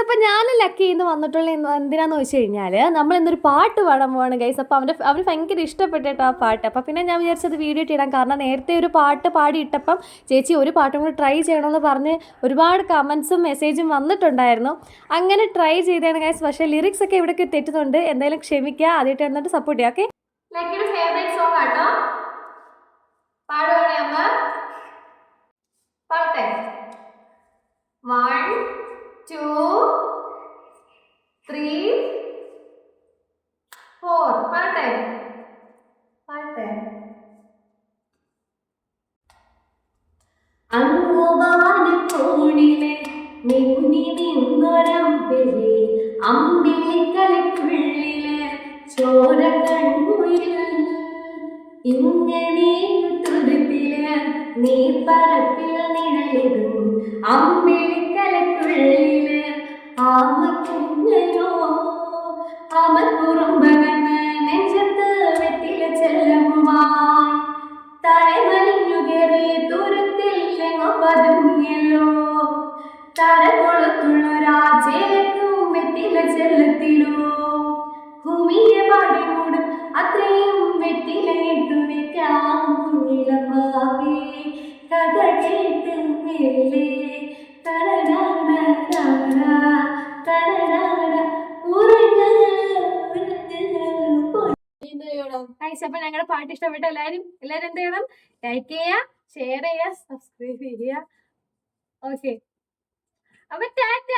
അപ്പം ഞാൻ ലക്കി ഇന്ന് വന്നിട്ടുള്ള എന്തിനാന്ന് വെച്ച് കഴിഞ്ഞാൽ നമ്മൾ ഇന്നൊരു പാട്ട് പാടാൻ പോവാണ് ഗൈസ്. അപ്പോൾ അവന് ഭയങ്കര ഇഷ്ടപ്പെട്ടിട്ട് ആ പാട്ട്. അപ്പോൾ പിന്നെ ഞാൻ വിചാരിച്ചത് വീഡിയോ ഇടാം. കാരണം നേരത്തെ ഒരു പാട്ട് പാടിയിട്ടപ്പം ചേച്ചി ഒരു പാട്ടും കൂടി ട്രൈ ചെയ്യണമെന്ന് പറഞ്ഞ് ഒരുപാട് കമൻസും മെസ്സേജും വന്നിട്ടുണ്ടായിരുന്നു. അങ്ങനെ ട്രൈ ചെയ്തതാണ് ഗൈസ്. പക്ഷേ ലിറിക്സ് ഒക്കെ ഇവിടേക്ക് തെറ്റുന്നുണ്ട്. എന്തായാലും ക്ഷമിക്കുക, ആദ്യമായിട്ട് എന്നിട്ട് സപ്പോർട്ട് ചെയ്യാം. ഓക്കെ, ലക്കിയുടെ ഫേവറേറ്റ് സോങ് ആട്ടോ. പാടുവാണേ അമ്മ, പാട്ടെ. 1 2 3 4 പാട്ടെ പാട്ടെ. അങ്ങുവാനക്കോണിലെ മിന്നി നിന്നൊരമ്പിളി, അമ്പിളിക്കലക്കുള്ളിലെ ചോര കൺമുയിൽ, ഇങ്ങനെ തുരുത്തില് നീ പറപ്പിൽ നിഴലിടും അമ്പിളിക്കലക്കുള്ളില് ആമക്കുഞ്ഞോ അമക്കുറുമ്പകന്ന് നെഞ്ചത്ത് വെറ്റില ചെല്ലമുമായി തലമലിഞ്ഞു കയറി ദൂരത്തിൽ പതുങ്ങിയല്ലോ തരകൊളുത്തുള്ളൊരാജേക്കും വെറ്റില ചെല്ലത്തിലോ ഭൂമിയെ പാടിമൂടും അത്രയും വെറ്റില ഇട്ടു വെക്കാം കുഞ്ഞിളമാവേ കഥ കേട്ട് മെല്ലെ തരനാട തരനാട ഉറങ്ങ. അപ്പൊ ഞങ്ങളുടെ പാട്ട് ഇഷ്ടപ്പെട്ട എല്ലാരും എന്ത് ചെയ്യണം? ലൈക്ക് ചെയ്യുക, ഷെയർ ചെയ്യുക, സബ്സ്ക്രൈബ് ചെയ്യുക. ഓക്കെ, അപ്പൊ ടാറ്റ.